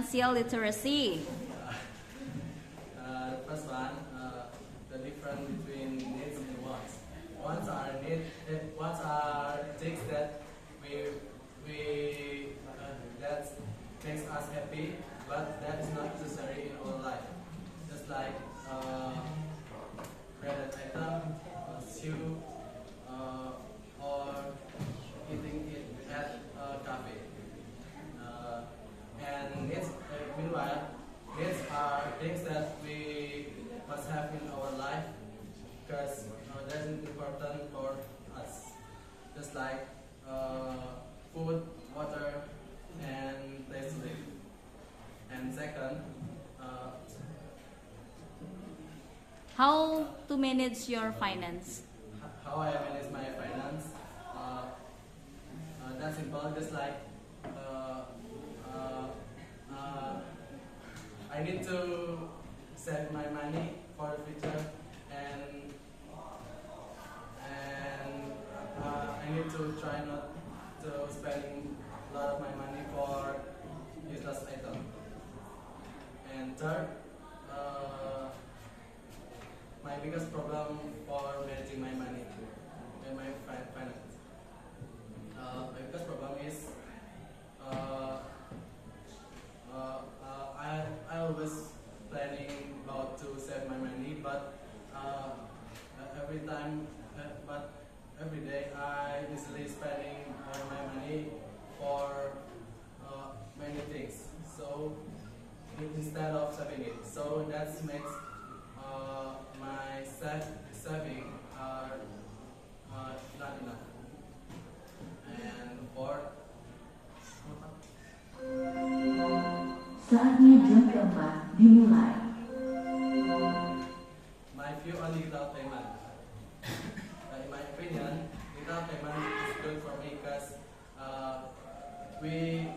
financial literacy? The first one, the difference between needs and wants. Wants are things that that makes us happy, but that is not necessary in our life. Just like branded item, shoe, or eating it at a cafe. And meanwhile, needs are things that we must have in our life because that's important for us. Just like food, water, and place to live. And second, How to manage your finance? how I manage my finance. That's simple. Just like I need to save my money for the future, and I need to try not to spending a lot of my money for useless item. And third, my biggest problem for managing my money and my finance. My biggest problem is I always planning about to save my money, but every day I usually spending all my money for many things. So instead of saving it, so that makes my saving are not enough. And fourth, Saatnya jam keempat dimulai. my view on digital payment. In my opinion, digital payment is good for me because we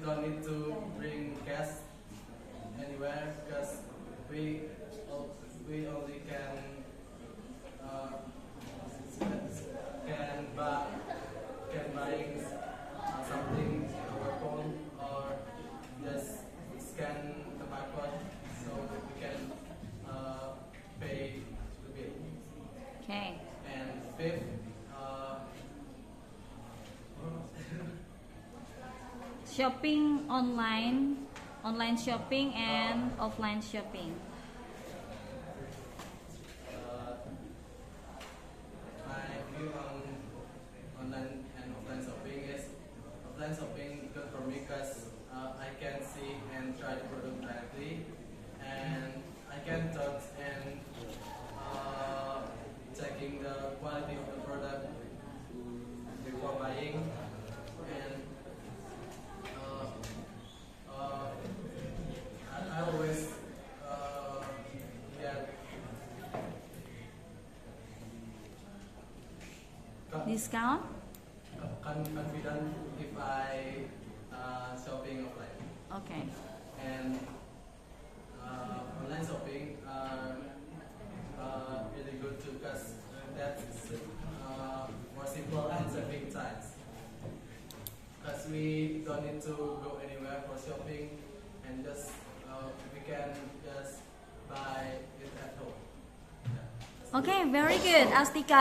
don't need to bring cash anywhere because we only can buy something in our phone or just scan the barcode so we can pay the bill. Okay. And fifth, Shopping online shopping and offline shopping. my view on online and offline shopping is offline shopping good for me because I can see and try the product directly, and I can touch and checking the quality of the product before buying, and I always get Discount? confident if I shopping offline. Okay. And online shopping are really good too because that's more simple and saving times. Because we don't need to go anywhere for shopping, and just we can just buy it at home. Yeah. Okay, very good, Astika.